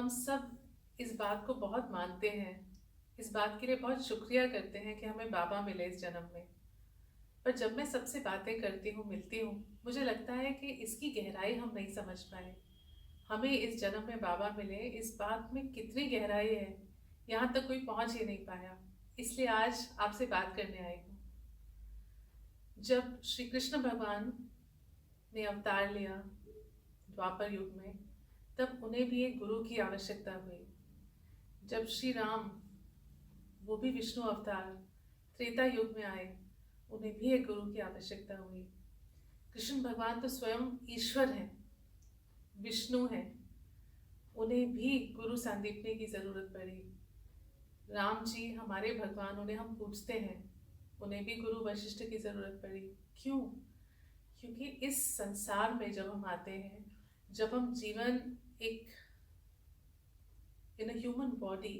हम सब इस बात को बहुत मानते हैं, इस बात के लिए बहुत शुक्रिया करते हैं कि हमें बाबा मिले इस जन्म में। पर जब मैं सबसे बातें करती हूँ, मिलती हूँ, मुझे लगता है कि इसकी गहराई हम नहीं समझ पाए। हमें इस जन्म में बाबा मिले, इस बात में कितनी गहराई है, यहाँ तक कोई पहुँच ही नहीं पाया। इसलिए आज आपसे बात करने आई हूँ। जब श्री कृष्ण भगवान ने अवतार लिया द्वापर युग में, तब उन्हें भी एक गुरु की आवश्यकता हुई। जब श्री राम, वो भी विष्णु अवतार, त्रेता युग में आए, उन्हें भी एक गुरु की आवश्यकता हुई। कृष्ण भगवान तो स्वयं ईश्वर हैं, विष्णु हैं, उन्हें भी गुरु सांदीपनी की जरूरत पड़ी। राम जी हमारे भगवान, उन्हें हम पूजते हैं, उन्हें भी गुरु वशिष्ठ की जरूरत पड़ी। क्यों? क्योंकि इस संसार में जब हम आते हैं, जब हम जीवन एक इन ह्यूमन बॉडी,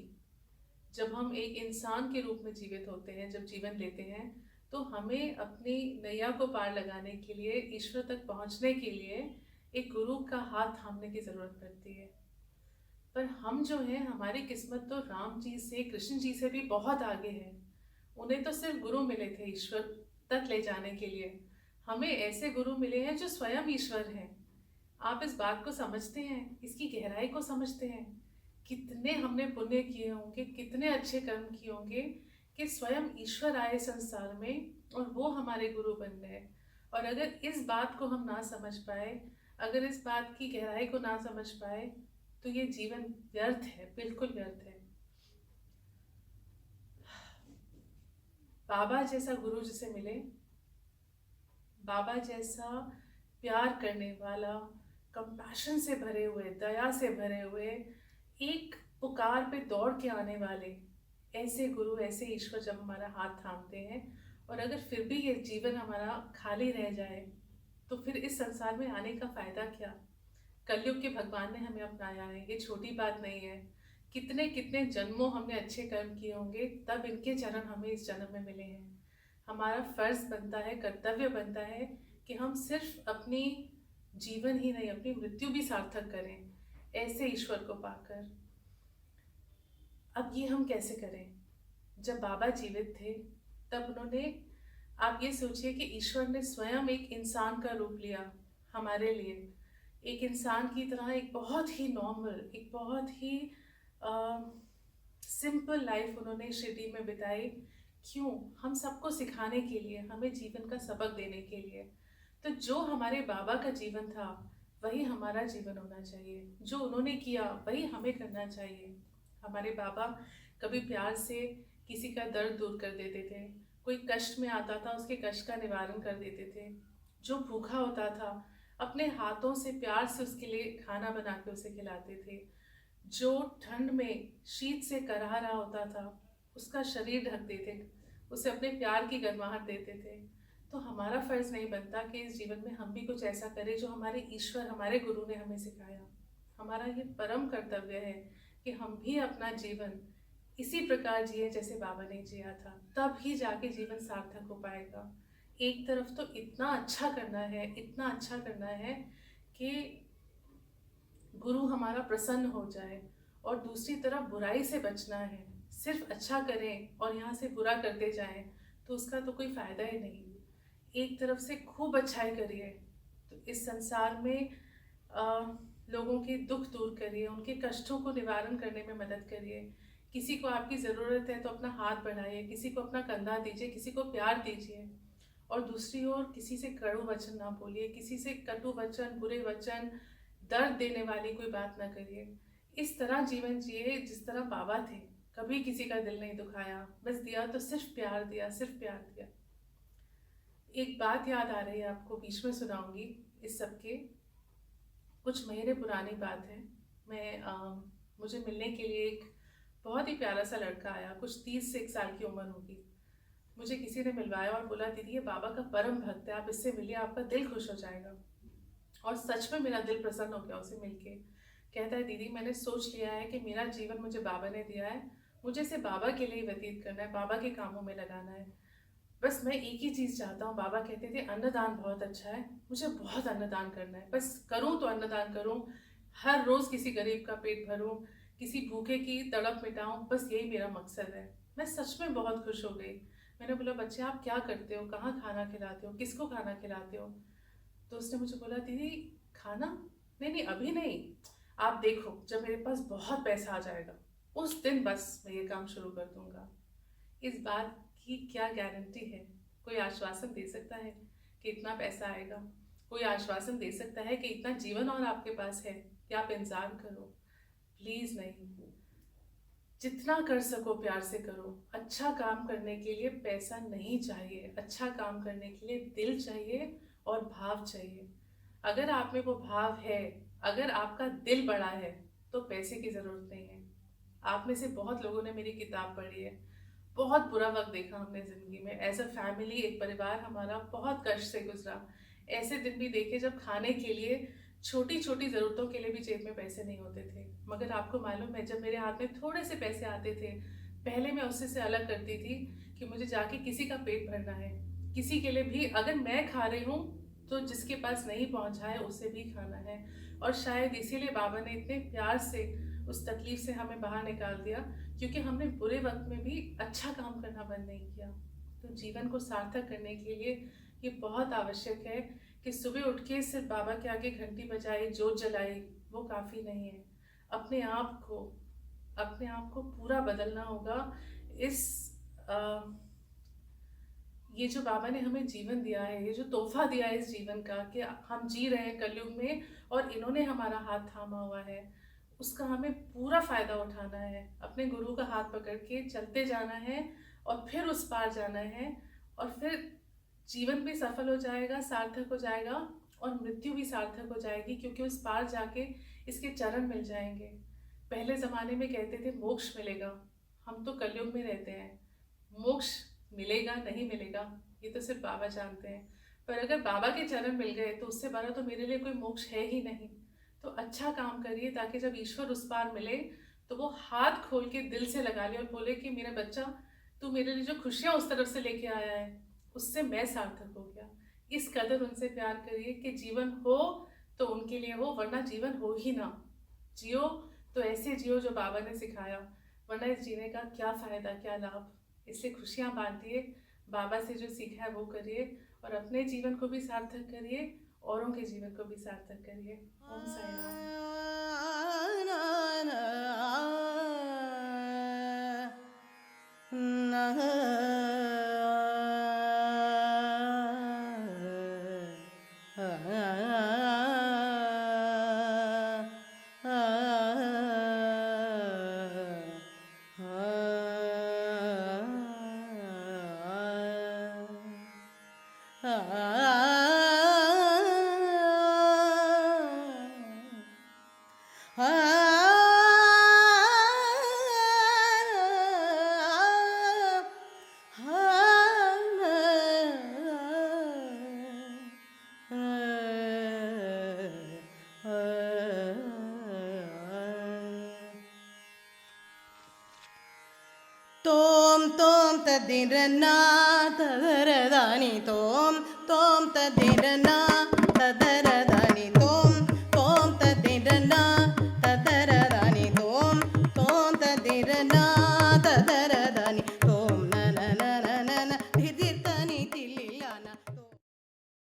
जब हम एक इंसान के रूप में जीवित होते हैं, जब जीवन लेते हैं, तो हमें अपनी नैया को पार लगाने के लिए, ईश्वर तक पहुंचने के लिए एक गुरु का हाथ थामने की जरूरत पड़ती है। पर हम जो हैं, हमारी किस्मत तो राम जी से, कृष्ण जी से भी बहुत आगे है। उन्हें तो सिर्फ गुरु मिले थे ईश्वर तक ले जाने के लिए। हमें ऐसे गुरु मिले हैं जो स्वयं ईश्वर हैं। आप इस बात को समझते हैं, इसकी गहराई को समझते हैं? कितने हमने पुण्य किए होंगे, कितने अच्छे कर्म किए होंगे कि स्वयं ईश्वर आए संसार में और वो हमारे गुरु बन गए। और अगर इस बात को हम ना समझ पाए, अगर इस बात की गहराई को ना समझ पाए, तो ये जीवन व्यर्थ है, बिल्कुल व्यर्थ है। बाबा जैसा गुरु जिसे मिले, बाबा जैसा प्यार करने वाला, कंपैशन से भरे हुए, दया से भरे हुए, एक पुकार पे दौड़ के आने वाले ऐसे गुरु, ऐसे ईश्वर जब हमारा हाथ थामते हैं, और अगर फिर भी ये जीवन हमारा खाली रह जाए, तो फिर इस संसार में आने का फायदा क्या? कलयुग के भगवान ने हमें अपनाया है, ये छोटी बात नहीं है। कितने कितने जन्मों हमने अच्छे कर्म किए होंगे, तब इनके चरण हमें इस जन्म में मिले हैं। हमारा फर्ज बनता है, कर्तव्य बनता है कि हम सिर्फ अपनी जीवन ही नहीं, अपनी मृत्यु भी सार्थक करें ऐसे ईश्वर को पाकर। अब ये हम कैसे करें? जब बाबा जीवित थे, तब उन्होंने, आप ये सोचिए कि ईश्वर ने स्वयं एक इंसान का रूप लिया हमारे लिए। एक इंसान की तरह एक बहुत ही नॉर्मल, एक बहुत ही सिंपल लाइफ उन्होंने शिरडी में बिताई। क्यों? हम सबको सिखाने के लिए, हमें जीवन का सबक देने के लिए। तो जो हमारे बाबा का जीवन था, वही हमारा जीवन होना चाहिए। जो उन्होंने किया, वही हमें करना चाहिए। हमारे बाबा कभी प्यार से किसी का दर्द दूर कर देते थे, कोई कष्ट में आता था उसके कष्ट का निवारण कर देते थे। जो भूखा होता था, अपने हाथों से प्यार से उसके लिए खाना बना के उसे खिलाते थे। जो ठंड में शीत से कराह रहा होता था, उसका शरीर ढक देते, उसे अपने प्यार की गर्माहट देते थे। तो हमारा फर्ज नहीं बनता कि इस जीवन में हम भी कुछ ऐसा करें जो हमारे ईश्वर, हमारे गुरु ने हमें सिखाया? हमारा ये परम कर्तव्य है कि हम भी अपना जीवन इसी प्रकार जिए जैसे बाबा ने जिया था, तब ही जाके जीवन सार्थक हो पाएगा। एक तरफ तो इतना अच्छा करना है, इतना अच्छा करना है कि गुरु हमारा प्रसन्न हो जाए, और दूसरी तरफ बुराई से बचना है। सिर्फ अच्छा करें और यहाँ से बुरा करते जाएं, तो उसका तो कोई फायदा ही नहीं। एक तरफ से खूब अच्छाई करिए, तो इस संसार में लोगों के दुख दूर करिए, उनके कष्टों को निवारण करने में मदद करिए। किसी को आपकी ज़रूरत है तो अपना हाथ बढ़ाइए, किसी को अपना कंधा दीजिए, किसी को प्यार दीजिए। और दूसरी ओर किसी से कड़ू वचन ना बोलिए, किसी से कटु वचन, बुरे वचन, दर्द देने वाली कोई बात ना करिए। इस तरह जीवन जिए जिस तरह बाबा थे, कभी किसी का दिल नहीं दुखाया, बस दिया तो सिर्फ प्यार दिया, सिर्फ प्यार दिया। एक बात याद आ रही है आपको, बीच में सुनाऊंगी। इस सब के कुछ महीने पुरानी बात है। मुझे मिलने के लिए एक बहुत ही प्यारा सा लड़का आया, कुछ 30 से 1 साल की उम्र होगी। मुझे किसी ने मिलवाया और बोला, दीदी ये बाबा का परम भक्त है, आप इससे मिलिए, आपका दिल खुश हो जाएगा। और सच में मेरा दिल प्रसन्न हो गया उसे मिलके। कहता है, दीदी मैंने सोच लिया है कि मेरा जीवन मुझे बाबा ने दिया है, मुझे इसे बाबा के लिए व्यतीत करना है, बाबा के कामों में लगाना है। बस मैं एक ही चीज़ चाहता हूँ। बाबा कहते थे अन्नदान बहुत अच्छा है, मुझे बहुत अन्नदान करना है, बस करूँ तो अन्नदान करूँ, हर रोज़ किसी गरीब का पेट भरूँ, किसी भूखे की तड़प मिटाऊं, बस यही मेरा मकसद है। मैं सच में बहुत खुश हो गई। मैंने बोला, बच्चे आप क्या करते हो, कहाँ खाना खिलाते हो, किसको खाना खिलाते हो? तो उसने मुझे बोला, दीदी खाना नहीं नहीं अभी नहीं, आप देखो जब मेरे पास बहुत पैसा आ जाएगा उस दिन बस मैं ये काम शुरू कर दूंगा। इस बात की क्या गारंटी है? कोई आश्वासन दे सकता है कि इतना पैसा आएगा? कोई आश्वासन दे सकता है कि इतना जीवन और आपके पास है कि आप इंतजार करो? प्लीज नहीं। जितना कर सको प्यार से करो। अच्छा काम करने के लिए पैसा नहीं चाहिए, अच्छा काम करने के लिए दिल चाहिए और भाव चाहिए। अगर आप में वो भाव है, अगर आपका दिल बड़ा है, तो पैसे की जरूरत नहीं है। आप में से बहुत लोगों ने मेरी किताब पढ़ी है। बहुत बुरा वक्त देखा हमने जिंदगी में, एज अ फैमिली, एक परिवार हमारा बहुत कष्ट से गुजरा। ऐसे दिन भी देखे जब खाने के लिए, छोटी छोटी जरूरतों के लिए भी जेब में पैसे नहीं होते थे। मगर आपको मालूम है, जब मेरे हाथ में थोड़े से पैसे आते थे, पहले मैं उससे से अलग करती थी कि मुझे जाके किसी का पेट भरना है। किसी के लिए भी, अगर मैं खा रही हूँ तो जिसके पास नहीं पहुंचा है उसे भी खाना है। और शायद इसीलिए बाबा ने इतने प्यार से उस तकलीफ से हमें बाहर निकाल दिया, क्योंकि हमने बुरे वक्त में भी अच्छा काम करना बंद नहीं किया। तो जीवन को सार्थक करने के लिए ये बहुत आवश्यक है कि सुबह उठ के सिर्फ बाबा के आगे घंटी बजाई, जोत जलाई, वो काफ़ी नहीं है। अपने आप को, अपने आप को पूरा बदलना होगा। इस आ, ये जो बाबा ने हमें जीवन दिया है, ये जो तोहफा दिया है इस जीवन का, कि हम जी रहे हैं कलयुग में और इन्होंने हमारा हाथ थामा हुआ है, उसका हमें पूरा फायदा उठाना है। अपने गुरु का हाथ पकड़ के चलते जाना है और फिर उस पार जाना है। और फिर जीवन भी सफल हो जाएगा, सार्थक हो जाएगा, और मृत्यु भी सार्थक हो जाएगी, क्योंकि उस पार जाके इसके चरण मिल जाएंगे। पहले जमाने में कहते थे मोक्ष मिलेगा, हम तो कलयुग में रहते हैं। मोक्ष मिलेगा नहीं मिलेगा ये तो सिर्फ बाबा जानते हैं। पर अगर बाबा के चरण मिल गए तो उससे बड़ा तो मेरे लिए कोई मोक्ष है ही नहीं। तो अच्छा काम करिए ताकि जब ईश्वर उस पार मिले तो वो हाथ खोल के दिल से लगा ले और बोले कि मेरा बच्चा, तू मेरे लिए जो खुशियाँ उस तरफ से लेके आया है उससे मैं सार्थक हो गया। इस कदर उनसे प्यार करिए कि जीवन हो तो उनके लिए हो, वरना जीवन हो ही ना। जियो तो ऐसे जियो जो बाबा ने सिखाया, वरना इस जीने का क्या फायदा, क्या लाभ। इससे खुशियाँ बांटिए, बाबा से जो सीखा है वो करिए, और अपने जीवन को भी सार्थक करिए, औरों के जीवन को भी सार्थक करिए। ओम साई राम। तोम तोम तदिरना तदरदानी तोम तोम तदिरना तदरदानी